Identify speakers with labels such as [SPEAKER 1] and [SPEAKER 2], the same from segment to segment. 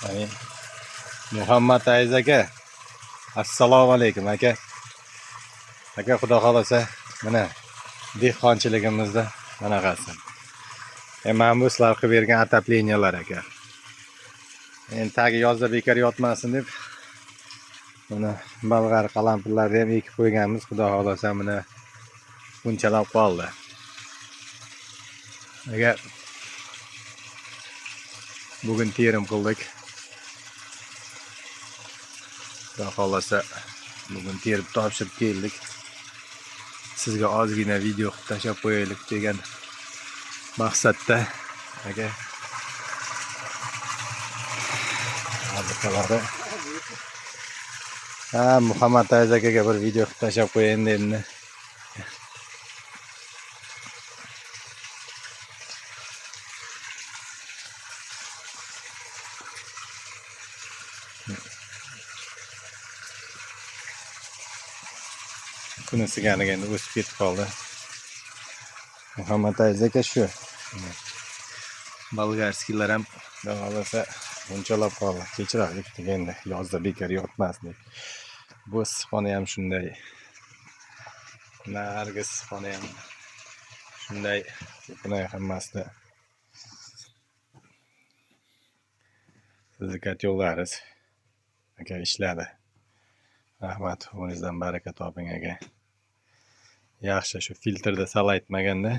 [SPEAKER 1] Amin. Muhammad Aziz aka, assalomu alaykum aka. Aka, xudo xolasa, mana dehqonchiligimizda bunaqasi. Mana bu sizlar qilib bergan atapleniyalar aka. Endi tagi yozda bekor yotmasin deb mana bolg'ar qalampirlarni ham ekib qo'yganmiz. Xudo xolasa mana bunchalab qoldi. Agar bugun terim qildik. Xudo xolasa bugun terib topshirib keldik. Sizga ozgina video qilib tashlab qo'yaylik degan maqsadda aka. Hozirda Muhammad Aziz akaga bir video qilib tashlab qo'yayin dedim. Kuni siganiga endi o'sib ketib qoldi. Muhammad Aziz aka shu. Bolgarskilar ham davomlasa bunchalab qoldi. Kechiraylik deganda yozda bekor yotmasin deb. Bu issiqxona ham shunday. Nargi issiqxona ham shunday. Bunday hammasida sizni kotyollarimiz aka ishladi. Rahmat, o'ngizdan baraka toping aka. Yaxshi, shu filtrda sal aytmaganda,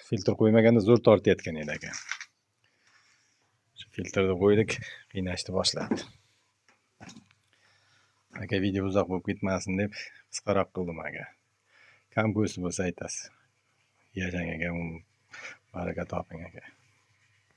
[SPEAKER 1] filtr qo'ymaganda zo'r tortayotgan edi aka. Shu filtrni qo'ydik, qiynashni boshladi. Aka, video uzoq bo'lib ketmasin deb qisqaroq qildim aka. Kam ko'rsa bo'lsa aytasiz. Yashang aka, baraka toping aka.